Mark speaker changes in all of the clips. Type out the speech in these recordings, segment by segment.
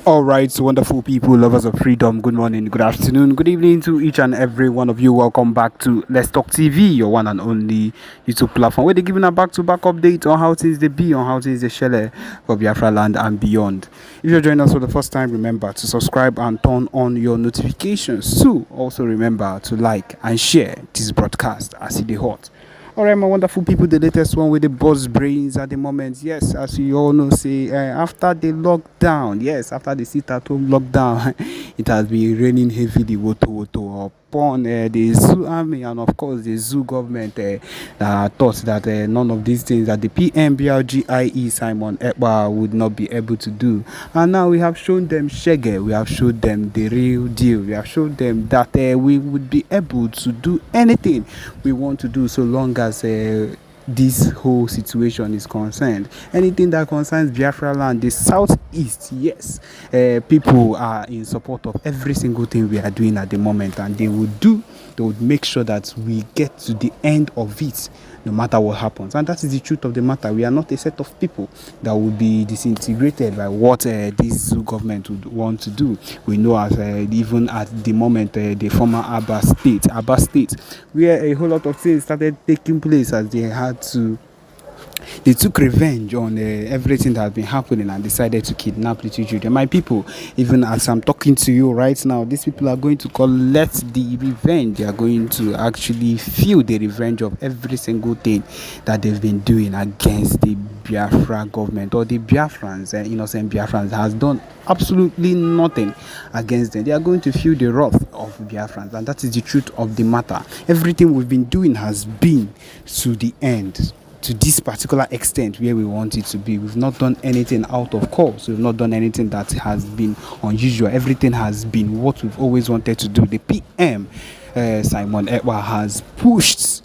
Speaker 1: All right, so wonderful people, lovers of freedom. Good morning, good afternoon, good evening to each and every one of you. Welcome back to Let's Talk TV, your one and only YouTube platform where they're giving a back-to-back update on how things they be, on how things they share for Biafraland and beyond. If you're joining us for the first time, remember to subscribe and turn on your notifications. So also remember to like and share this broadcast as it is hot. All right, my wonderful people, the latest one with the buzz brains at the moment. Yes, as you all know, say after the lockdown, yes, after the sit-at-home lockdown, it has been raining heavily, woto upon the zoo army and of course the zoo government thought that none of these things that the PMBRGIE Simon Ekpa would not be able to do. And now we have shown them shege, we have showed them the real deal, we have showed them that we would be able to do anything we want to do so long as this whole situation is concerned. Anything that concerns Biafraland, the southeast, yes, people are in support of every single thing we are doing at the moment, and they would make sure that we get to the end of it no matter what happens. And that is the truth of the matter. We are not a set of people that will be disintegrated by what this zoo government would want to do. We know as even at the moment the former Abba state, where a whole lot of things started taking place as they took revenge on everything that has been happening and decided to kidnap little children. My people, even as I'm talking to you right now, these people are going to collect the revenge. They are going to actually feel the revenge of every single thing that they've been doing against the Biafra government or the Biafrans. Innocent Biafrans has done absolutely nothing against them. They are going to feel the wrath of Biafrans, and that is the truth of the matter. Everything we've been doing has been to the end, to this particular extent where we want it to be. We've not done anything out of course. We've not done anything that has been unusual. Everything has been what we've always wanted to do. The PM, Simon Ekpa, has pushed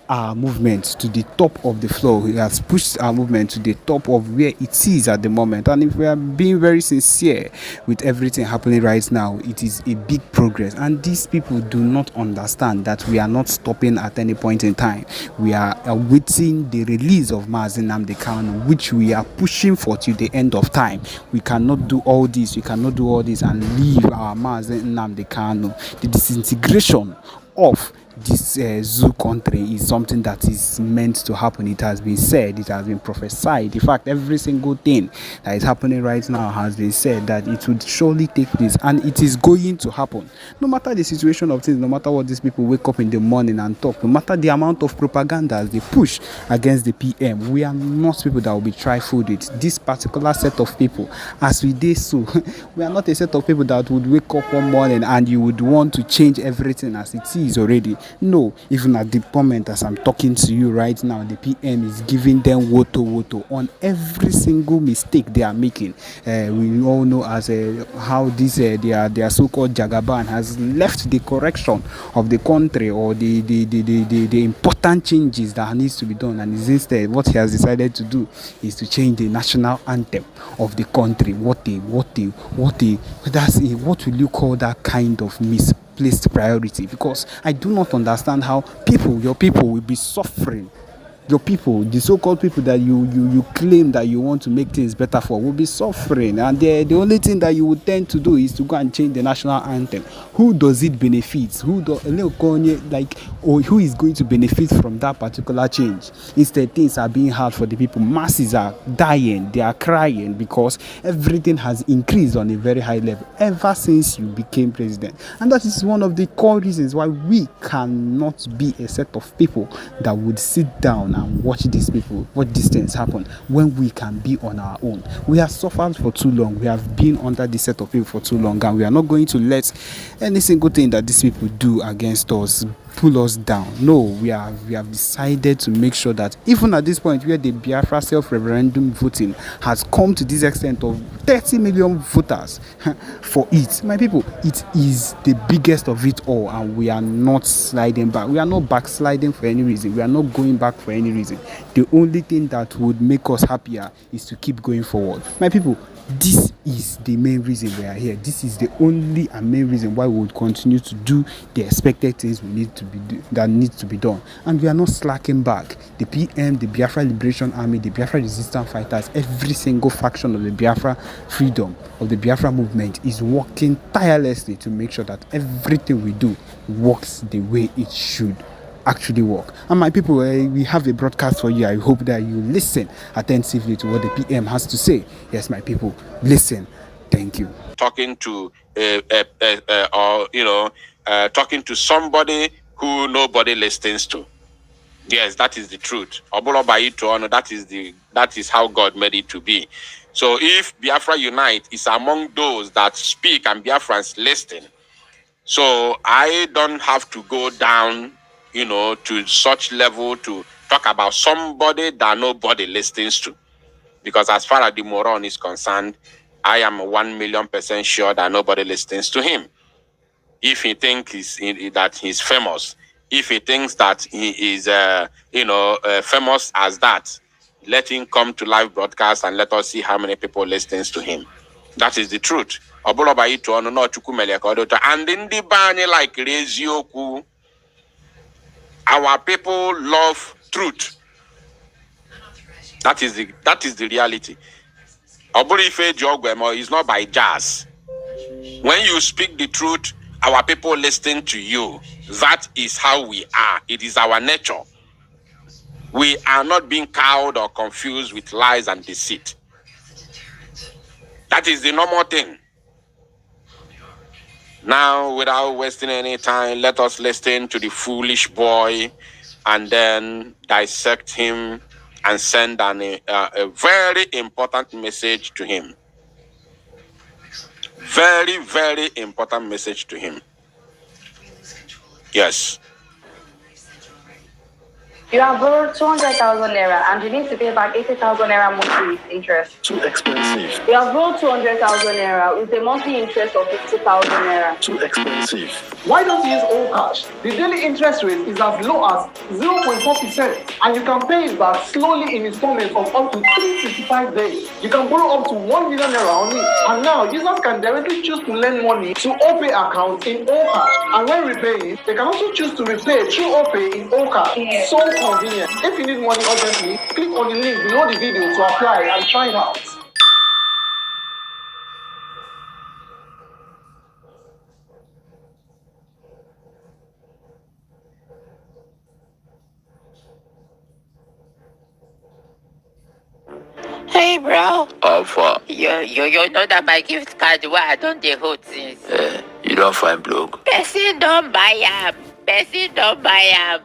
Speaker 1: our movement to the top of the floor. He has pushed our movement to the top of where it is at the moment. And if we are being very sincere with everything happening right now, it is a big progress. And these people do not understand that we are not stopping at any point in time. We are awaiting the release of Nnamdi Kanu, which we are pushing for till the end of time. We cannot do all this. We cannot do all this and leave our Nnamdi Kanu. The disintegration of this zoo country is something that is meant to happen. It has been said, it has been prophesied. In fact, every single thing that is happening right now has been said that it would surely take place, and it is going to happen. No matter the situation of things, no matter what these people wake up in the morning and talk, no matter the amount of propaganda they push against the PM, we are not people that will be trifled with. This particular set of people, as we did so, we are not a set of people that would wake up one morning and you would want to change everything as it is already. No, even at the moment as I'm talking to you right now, the PM is giving them woto on every single mistake they are making. We all know as how this their so-called Jagaban has left the correction of the country or the important changes that needs to be done, and instead what he has decided to do is to change the national anthem of the country. What will you call that kind of misplaced priority? Because I do not understand how your people will be suffering. Your people, the so-called people that you claim that you want to make things better for, will be suffering, and the only thing that you would tend to do is to go and change the national anthem. Who does it benefit? Who is going to benefit from that particular change? Instead, things are being hard for the people. Masses are dying, they are crying because everything has increased on a very high level ever since you became president, and that is one of the core reasons why we cannot be a set of people that would sit down and watch these things happen when we can be on our own. We have suffered for too long. We have been under this set of people for too long, and we are not going to let any single thing that these people do against us pull us down. No, we have decided to make sure that even at this point where the Biafra self-referendum voting has come to this extent of 30 million voters for it, my people, it is the biggest of it all, and we are not sliding back. We are not backsliding for any reason. We are not going back for any reason. The only thing that would make us happier is to keep going forward. My people, This is the main reason we are here. This is the only and main reason why we would continue to do the expected things we need to that needs to be done. And we are not slacking back. The PM, the Biafra Liberation Army, the Biafra Resistance Fighters, every single faction of the Biafra freedom, of the Biafra movement is working tirelessly to make sure that everything we do works the way it should actually work. And my people, we have a broadcast for you. I hope that you listen attentively to what the PM has to say. Yes, my people, listen. Thank you.
Speaker 2: Talking to talking to somebody who nobody listens to. Yes, that is the truth. That is how God made it to be. So if Biafra Unite is among those that speak and Biafrans listen, so I don't have to go down, to such level to talk about somebody that nobody listens to. Because as far as the moron is concerned, I am 1,000,000% sure that nobody listens to him. If he thinks that he's famous, if he thinks that he is, famous as that, let him come to live broadcast and let us see how many people listens to him. That is the truth. And in the bani like Rezioku, our people love truth. That is the reality. Oburife Jogwemo is not by jazz. When you speak the truth, our people listen to you. That is how we are. It is our nature. We are not being cowed or confused with lies and deceit. That is the normal thing. Now, without wasting any time, let us listen to the foolish boy and then dissect him and send a very important message to him. Very, very important message to him. Yes.
Speaker 3: You have borrowed 200,000 naira and you need to pay back 80,000 naira monthly with interest.
Speaker 4: Too expensive.
Speaker 3: You have borrowed 200,000 naira with a monthly interest of 50,000 naira.
Speaker 4: Too expensive.
Speaker 5: Why don't you use all cash? The daily interest rate is as low as 0.4% and you can pay it back slowly in installments of up to 365 days. You can borrow up to 1 million naira only. And now users can directly choose to lend money to OPay accounts in all cash. And when repaying, they can also choose to repay through OPay in all cash. So convenient. If you need money urgently, click on the link below the video to apply and try it out.
Speaker 6: Hey bro.
Speaker 4: Alpha.
Speaker 6: You know that my gift card why I don't dey hold things.
Speaker 4: You don't find blog.
Speaker 6: Person don't buy am. Person don't buy am.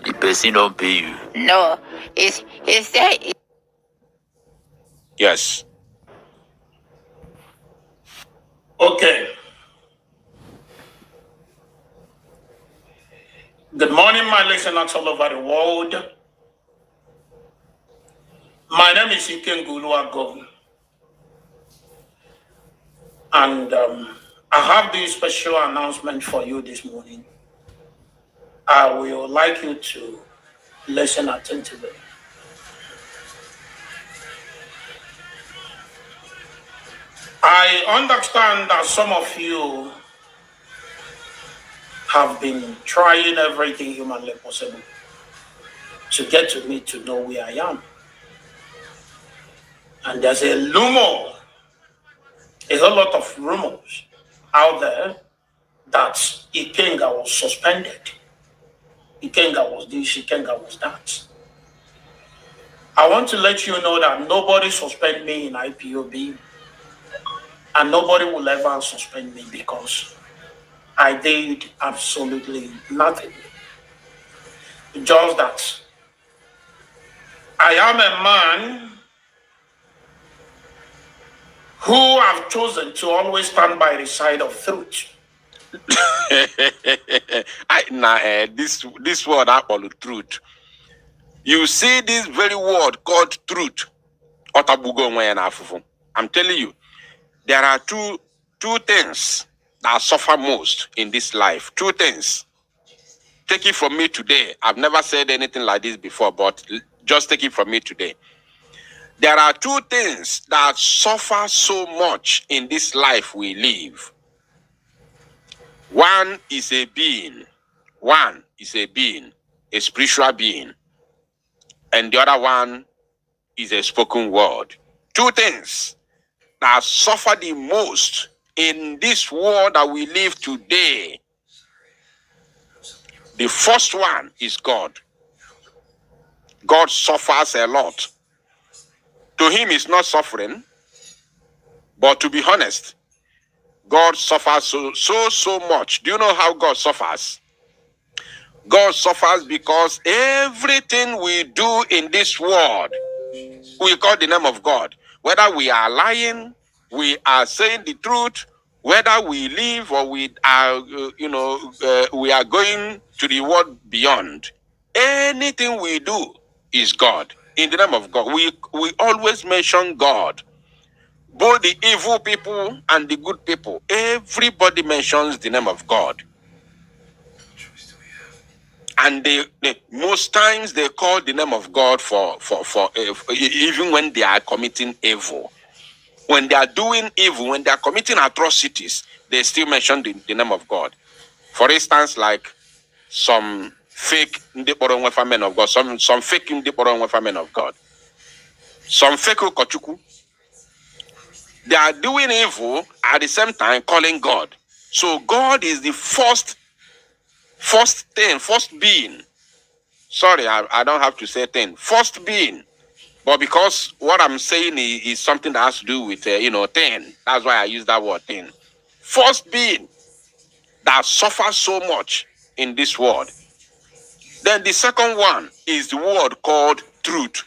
Speaker 4: The person don't pay you.
Speaker 6: No. He said
Speaker 2: Yes.
Speaker 7: Okay. Good morning, my listeners all over the world. My name is Ikengulu Governor. And I have this special announcement for you this morning. I would like you to listen attentively. I understand that some of you have been trying everything humanly possible to get to me to know where I am. And there's a lot of rumors out there that Ikenga was suspended. Ikenga was this, Ikenga was that. I want to let you know that nobody suspended me in IPOB. And nobody will ever suspend me because I did absolutely nothing. Just that I am a man who have chosen to always stand by the side of truth.
Speaker 2: This word I call truth. You see this very word called truth. I'm telling you, there are two things that suffer most in this life. Two things. Take it from me today. I've never said anything like this before, but just take it from me today. There are two things that suffer so much in this life we live. One is a being. One is a being, a spiritual being. And the other one is a spoken word. Two things that suffer the most in this world that we live today. The first one is God. God suffers a lot. To him, it's not suffering. But to be honest, God suffers so much. Do you know how God suffers? God suffers because everything we do in this world, we call the name of God. Whether we are lying, we are saying the truth, whether we live or we are, we are going to the world beyond. Anything we do is God. In the name of God, we always mention God. Both the evil people and the good people, everybody mentions the name of God. And most times they call the name of God for even when they are committing evil. When they are doing evil, when they are committing atrocities, they still mention the name of God. For instance, like some fake men of God, some fake men of God, some fake Okochukwu. They are doing evil at the same time calling God. So God is the first being. Sorry, I don't have to say thing. First being. But because what I'm saying is something that has to do with, thing. That's why I use that word, thing. First being that suffers so much in this world. Then the second one is the word called truth.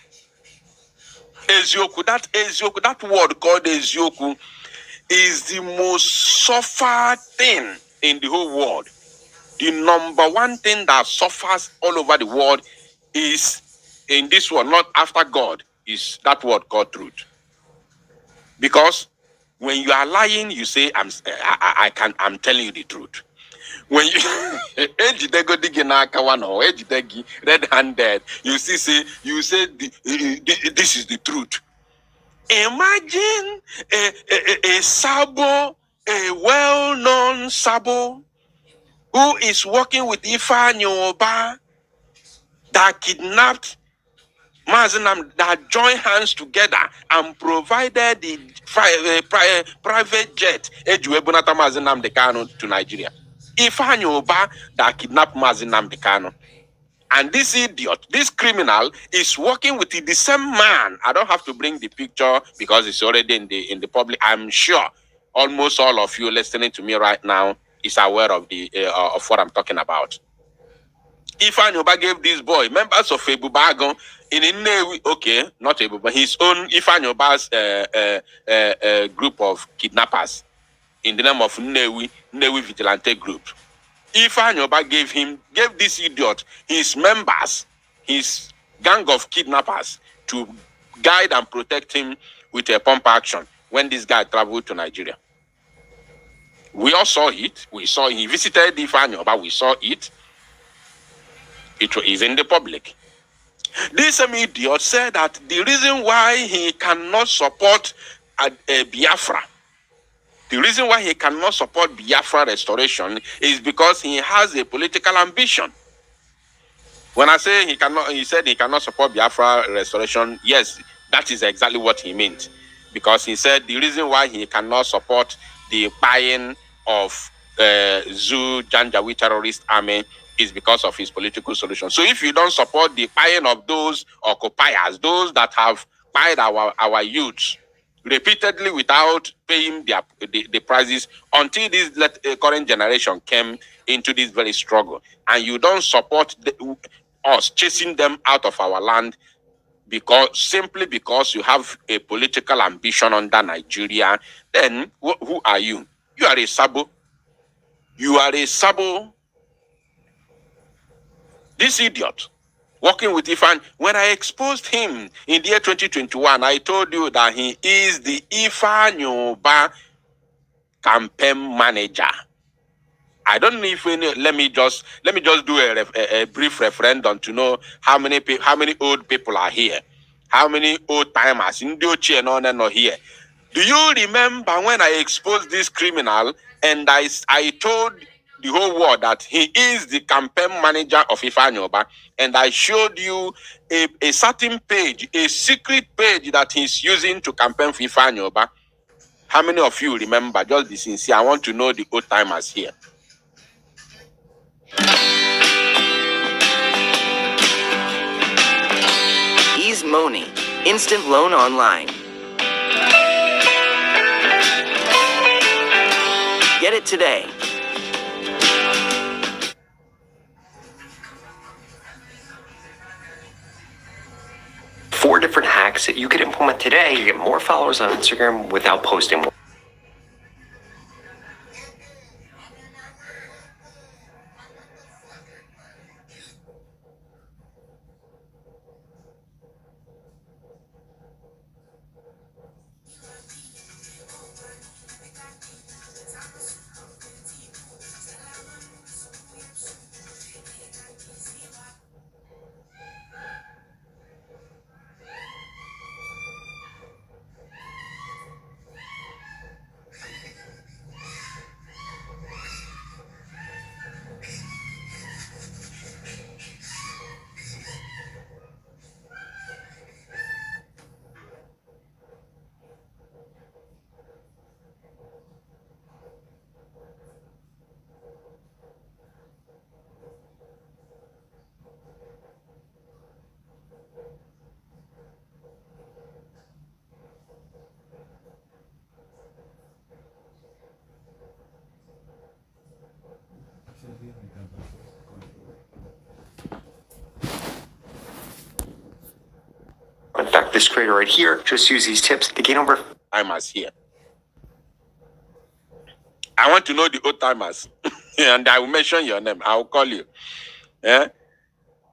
Speaker 2: Ezioku, that word called Ezioku is the most suffered thing in the whole world. The number one thing that suffers all over the world is in this world, not after God, is that word called truth. Because when you are lying, you say, I'm telling you the truth. When you red-handed, you say this is the truth. Imagine a sabo, a well-known sabo, who is working with Ifeanyi Oba, that kidnapped Mazinam, that joined hands together and provided the private jet Ejuebunata Mazinam Dekano to Nigeria. Ifeanyi Oba that kidnapped Mazinam Dekano. And this idiot, this criminal, is working with the same man. I don't have to bring the picture because it's already in the public. I'm sure almost all of you listening to me right now is aware of of what I'm talking about. Ifeanyi Oba gave this boy members of Ebubagon in Nnewi, okay, not Ebuba, his own Ifeanyi Oba's group of kidnappers in the name of Nnewi Vigilante Group. Ifeanyi Oba gave this idiot his members, his gang of kidnappers, to guide and protect him with a pump action when this guy traveled to Nigeria. We all saw it. He visited Ifeanyi Oba. We saw it. It is in the public. This same idiot said that the reason why he cannot support Biafra, the reason why he cannot support Biafra restoration is because he has a political ambition. When I say he said he cannot support Biafra restoration, yes, that is exactly what he meant. Because he said the reason why he cannot support the buying of Zoo Janjaweed terrorist army is because of his political solution. So if you don't support the buying of those occupiers, those that have buyed our youth repeatedly without paying the prices until this current generation came into this very struggle, and you don't support us chasing them out of our land simply because you have a political ambition under Nigeria, then who are you? You are a sabo. You are a sabo. This idiot working with Ifeanyi, when I exposed him in the year 2021, I told you that he is the Ifeanyi Oba campaign manager. I don't know if let me just do a brief referendum to know how many old people are here. how many old timers in the no here. Do you remember when I exposed this criminal and I told the whole world that he is the campaign manager of Fūlăñi Oba, and I showed you a certain page, a secret page that he's using to campaign for Fūlăñi Oba? How many of you remember? Just be sincere. I want to know the old timers here.
Speaker 8: Ease Money, instant loan online. Get it today.
Speaker 9: Four different hacks that you could implement today to get more followers on Instagram without posting more. In fact, this creator right here just use these tips to gain over.
Speaker 2: Timers here. I want to know the old timers, and I will mention your name. I will call you. Yeah.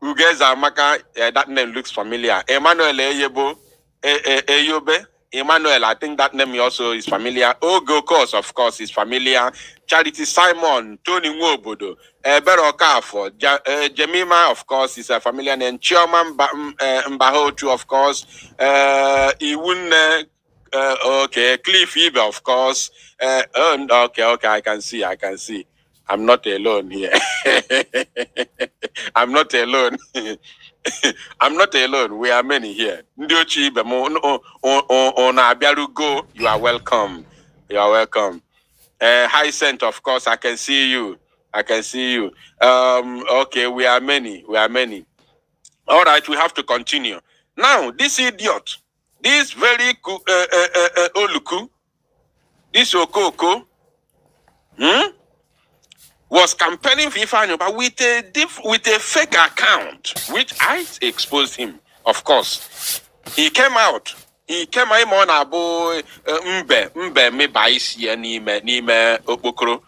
Speaker 2: Who guys are Maka? That name looks familiar. Emmanuel Eyebo, Eyobe. Emmanuel, I think that name also is familiar. Ogo of course, is familiar. Charity Simon, Tony Nwobodo, Bero Kafo, Jemima, of course, is a familiar name. Chioma Mbahotu, of course. Iwune, okay. Cliff Ibe, of course. Okay, I can see. I'm not alone here. I'm not alone. I'm not alone. We are many here. Ndiochi Bemo on Abiarugo, you are welcome. You are welcome. High Scent, of course, I can see you. Okay, we are many. All right, we have to continue. Now, this idiot, this very Oluku, this Okoko, was campaigning for Fūlăñi, but with a fake account, which I exposed him, of course. He came out on abo mbe me baisi n'ime okpokoro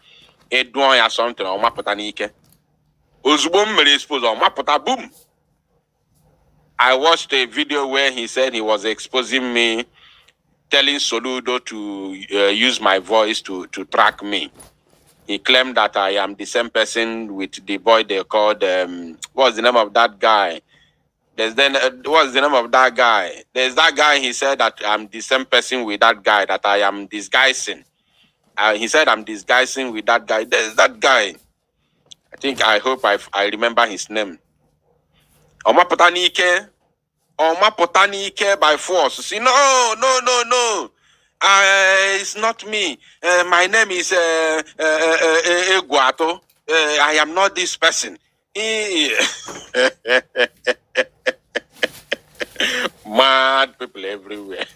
Speaker 2: edon ya something o mapụta n'ike. Ozugbo mmere expose o mapụta boom. I watched a video where he said he was exposing me, telling Soludo to use my voice to track me. He claimed that I am the same person with the boy they called, what's the name of that guy? What's the name of that guy? There's that guy, he said that I'm the same person with that guy, that I am disguising. He said I'm disguising with that guy. There's that guy. I hope I remember his name. Oma Potanike by force. See, no. It's not me. My name is Eguato. I am not this person. Mad people everywhere.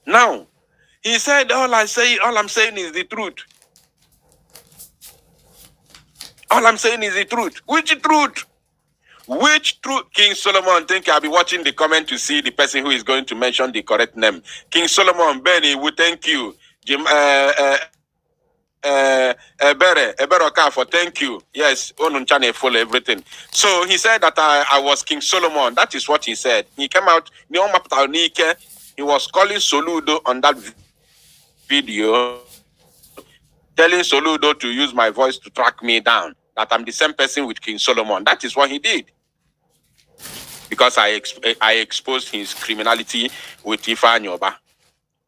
Speaker 2: Now, he said all I'm saying is the truth. All I'm saying is the truth. Which truth? Which truth? King Solomon, thank you. I'll be watching the comment to see the person who is going to mention the correct name. King Solomon, Benny, we thank you. Jim, Ebere Okafo, thank you. Yes, Onunchane follow everything. So he said that I was King Solomon. That is what he said. He came out, he was calling Soludo on that video. telling Soludo to use my voice to track me down, that I'm the same person with King Solomon. That is what he did. Because I exposed his criminality with Ifa Nyoba.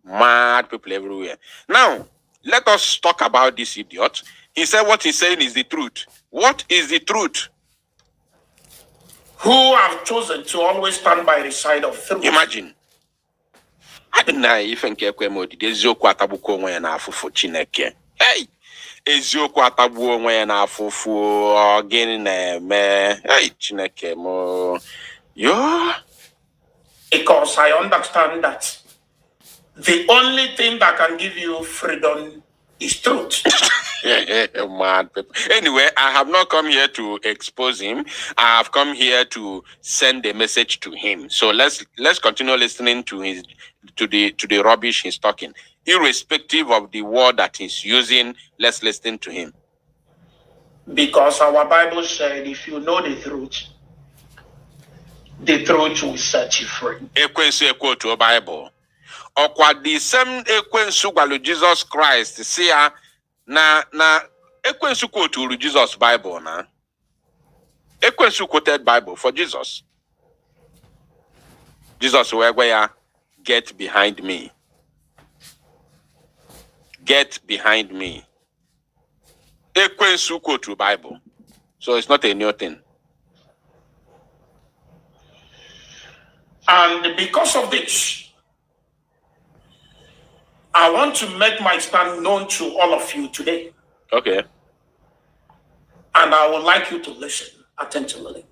Speaker 2: Mad people everywhere. Now, let us talk about this idiot. He said what he's saying is the truth. What is the truth?
Speaker 7: Who have chosen to always stand by the side of truth.
Speaker 2: Imagine. Eziokwu atagbuko onwe ya n'afụfụ Chineke. Hey! Eziokwu atagbuo onwe ya n'afụfụ gịnị na-eme? Hey, Chineke mo. Yo.
Speaker 7: Because I understand that the only thing that can give you freedom is truth.
Speaker 2: Mad people. Anyway, I have not come here to expose him. I have come here to send a message to him. So let's continue listening to the rubbish he's talking. Irrespective of the word that he's using, let's listen to him.
Speaker 7: Because our Bible said, if you know the truth will set you free.
Speaker 2: Ekwensu ekwo to Bible. Okwa the same ekwensu gwalu Jesus Christ see ya na ekwensu quote Jesus Bible na. Ekwensu quoted Bible for Jesus. Jesus where get behind me. Get behind me. Ekwensu quote to Bible. So it's not a new thing.
Speaker 7: And because of this, I want to make my stand known to all of you today.
Speaker 2: Okay.
Speaker 7: And I would like you to listen attentively.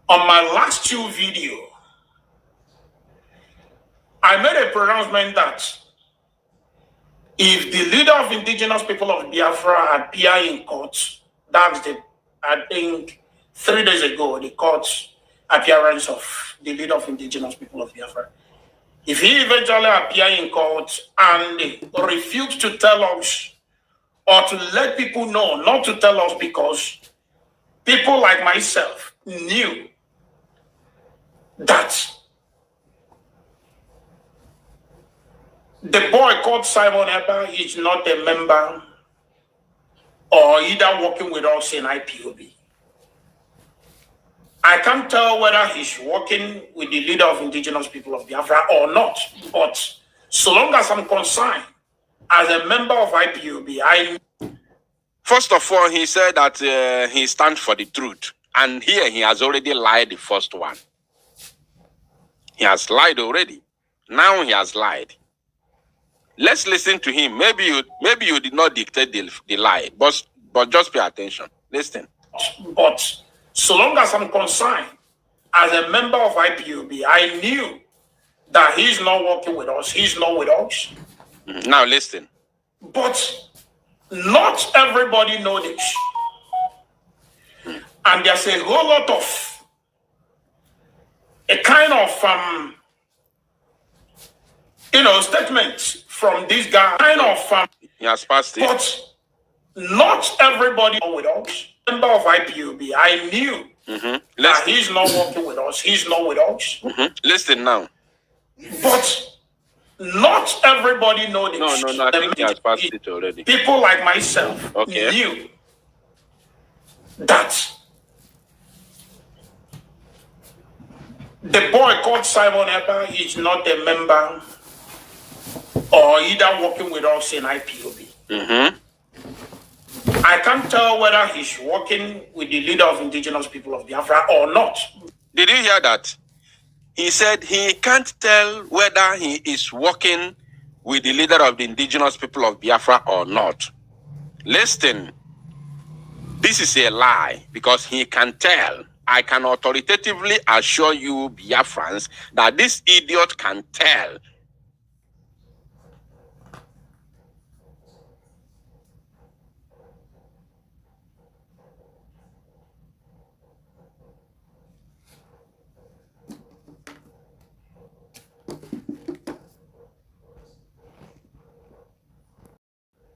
Speaker 7: On my last two videos, I made a pronouncement that if the leader of indigenous people of Biafra appear in court, that's I think 3 days ago, the court appearance of the leader of indigenous people of Biafra. If he eventually appear in court and refuse to tell us or to let people know, not to tell us because people like myself knew that the boy called Simon Eber is not a member or either working with us in IPOB. I can't tell whether he's working with the leader of indigenous people of Biafra or not. But so long as I'm concerned, as a member of IPOB,
Speaker 2: First of all, he said that he stands for the truth. And here he has already lied the first one. He has lied already. Now he has lied. Let's listen to him. Maybe you did not dictate the lie, but just pay attention. Listen.
Speaker 7: But so long as I'm concerned, as a member of IPOB, I knew that he's not working with us. He's not with us.
Speaker 2: Now listen.
Speaker 7: But not everybody knows this. And there's a whole lot of a kind of statements from this guy.
Speaker 2: He has passed it.
Speaker 7: But not everybody knows with us. Member of IPOB, I knew that he's not working with us. He's not with us.
Speaker 2: Listen now.
Speaker 7: But not everybody knows this.
Speaker 2: No. I think he has passed it already.
Speaker 7: People like myself knew that the boy called Simon Eber is not a member or either working with us in IPOB. I can't tell whether he's working with the leader of indigenous people of Biafra or not.
Speaker 2: Did you hear that? He said he can't tell whether he is working with the leader of the indigenous people of Biafra or not. Listen, this is a lie because he can tell. I can authoritatively assure you, Biafrans, that this idiot can tell.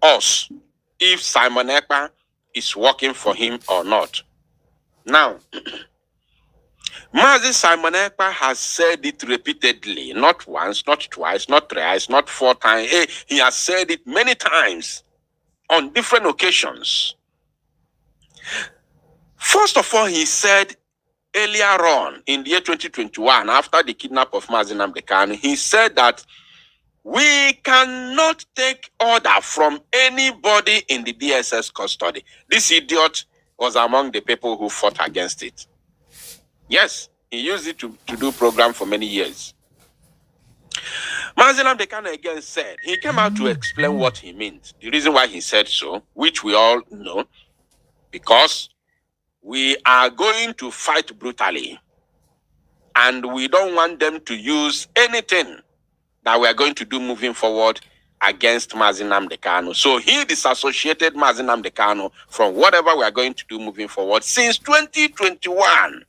Speaker 2: Us, if Simon Ekpa is working for him or not. Now, Mazi Simon Ekpa has said it repeatedly, not once, not twice, not thrice, not 4 times. He has said it many times on different occasions. First of all, he said earlier on in the year 2021, after the kidnap of Mazi Nnamdi Kanu, he said that we cannot take order from anybody in the DSS custody. This idiot was among the people who fought against it. Yes, he used it to do program for many years. Mazi Nnamdi Kanu again said, he came out to explain what he meant. The reason why he said so, which we all know, because we are going to fight brutally, and we don't want them to use anything that we are going to do moving forward against Mazi Nnamdi Kanu. So he disassociated Mazi Nnamdi Kanu from whatever we are going to do moving forward since 2021.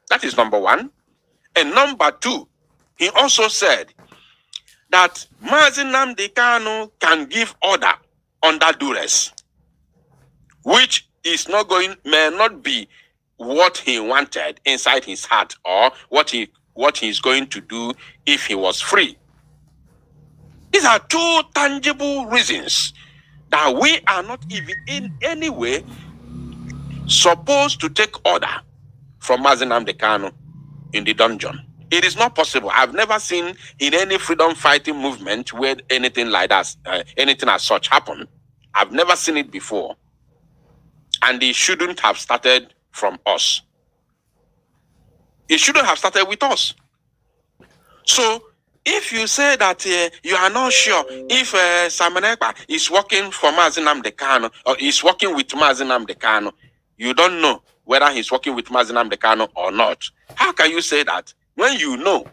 Speaker 2: That is number one. And number two, he also said that Mazi Nnamdi Kanu can give order under duress, which is not going, may not be what he wanted inside his heart, or what he's going to do if he was free. These are two tangible reasons that we are not even in any way supposed to take order from Mazi Nnamdi Kanu in the dungeon. It is not possible. I've never seen in any freedom fighting movement where anything like that, anything as such happened. I've never seen it before. And it shouldn't have started from us. It shouldn't have started with us. So, if you say that you are not sure if Simon Ekpa is working for Mazi Nnamdi Kanu or is working with Mazi Nnamdi Kanu, you don't know whether he's working with Mazi Nnamdi Kanu or not. How can you say that when you know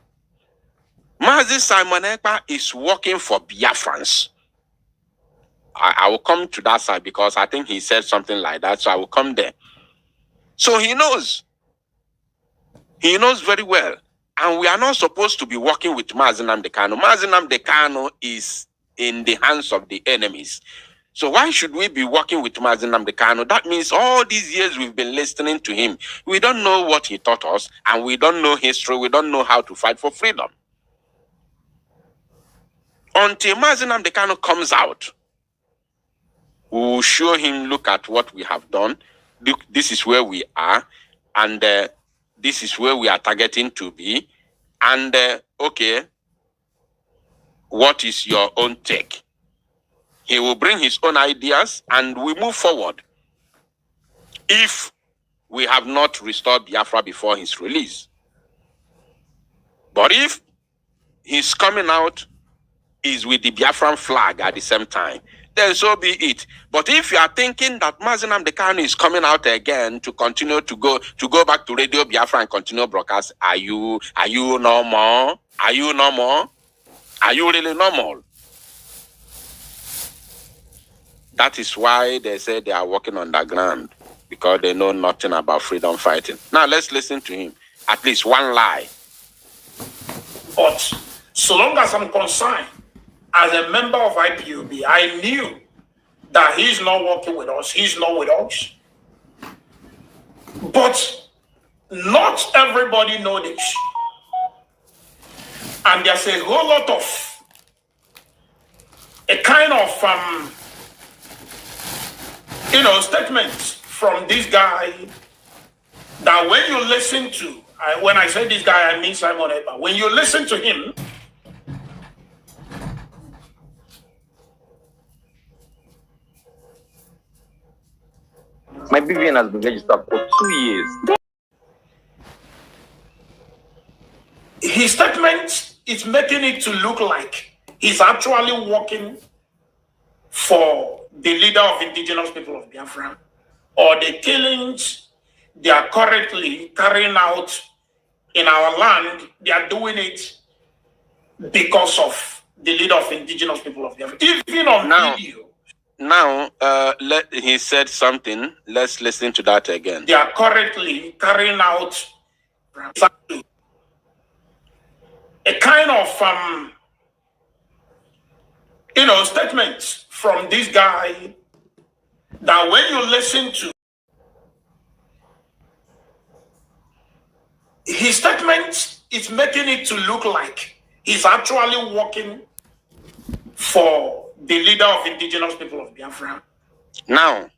Speaker 2: Mazi Simon Ekpa is working for Biafrans? I will come to that side because I think he said something like that, so I will come there. So he knows. He knows very well. And we are not supposed to be working with Mazi Nnamdi Kanu. Mazi Nnamdi Kanu is in the hands of the enemies. So why should we be working with Mazi Nnamdi Kanu? That means all these years we've been listening to him. We don't know what he taught us, and we don't know history. We don't know how to fight for freedom. Until Mazi Nnamdi Kanu comes out, we will show him, look at what we have done. Look, this is where we are, and this is where we are targeting to be. And okay, what is your own take? He will bring his own ideas, and we move forward. If we have not restored Biafra before his release. But if he's coming out is with the Biafran flag at the same time, then so be it. But if you are thinking that Mazi Nnamdi Kanu is coming out again to continue to go back to Radio Biafra and continue broadcast, are you normal? Are you normal? Are you really normal? That is why they say they are working underground, because they know nothing about freedom fighting. Now let's listen to him. At least one lie.
Speaker 7: But so long as I'm concerned, as a member of IPOB, I knew that he's not working with us. He's not with us. But not everybody knows this. And there's a whole lot of a kind of statements from this guy that when you listen to, when I say this guy, I mean Simon Ekpa. When you listen to him,
Speaker 10: my BVN has been registered for 2 years.
Speaker 7: His statement is making it to look like he's actually working for the leader of indigenous people of Biafra, or the killings they are currently carrying out in our land. They are doing it because of the leader of indigenous people of Biafra. Even on video.
Speaker 2: Now, he said something. Let's listen to that again.
Speaker 7: They are currently carrying out a kind of statements from this guy that when you listen to, his statement is making it to look like he's actually working for the leader of indigenous people of Biafra.
Speaker 2: Now,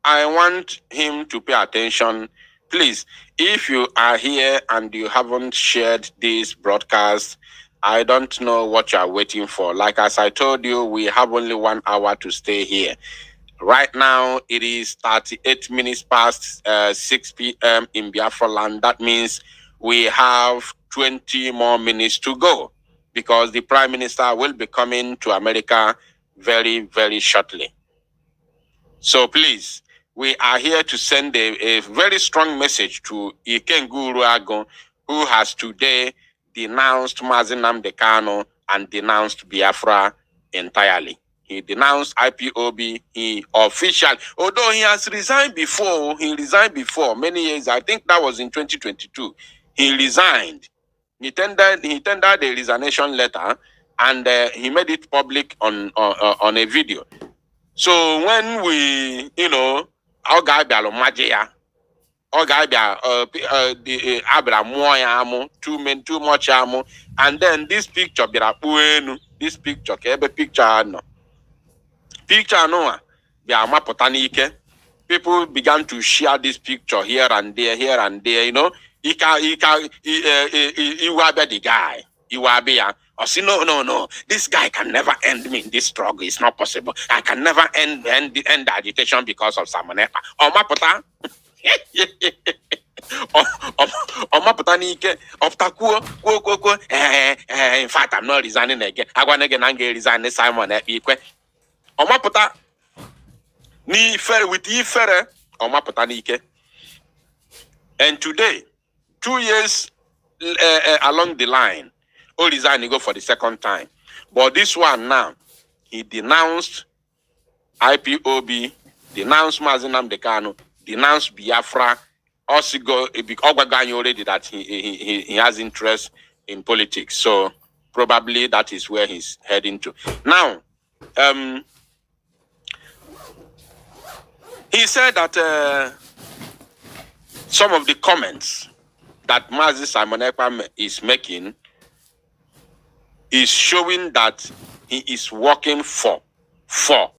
Speaker 2: I want him to pay attention. Please, if you are here and you haven't shared this broadcast, I don't know what you are waiting for. Like as I told you, we have only 1 hour to stay here. Right now, it is 38 minutes past 6 p.m. in Biafraland. That means we have 20 more minutes to go because the Prime Minister will be coming to America very, very shortly. So please, we are here to send a very strong message to Ikenguru Agon, who has today denounced Nnamdi Kanu and denounced Biafra entirely. He denounced IPOB. He officially, although he has resigned before, many years, I think that was in 2022, he resigned. He tendered a resignation letter and he made it public on a video. So when we, our guy Bialomagia, our guy the Abra Moyamu, too much amu, and then this picture this picture, picture no. Picture no, people began to share this picture here and there, He will be the guy. He will be or say, no, this guy can never end me in this struggle. It's not possible. I can never end the agitation because of Samonepa. Oh, my pota. In fact, I'm not resigning again. I want to resign Simon. Omapota ni fere with ifere omapota nike. And today, 2 years along the line, all resign go for the second time. But this one now, he denounced IPOB, denounced Nnamdi Kanu, denounced Biafra. Also go already that he has interest in politics. So probably that is where he's heading to. Now, he said that some of the comments that Mazi Simon Ekpa is making is showing that he is working for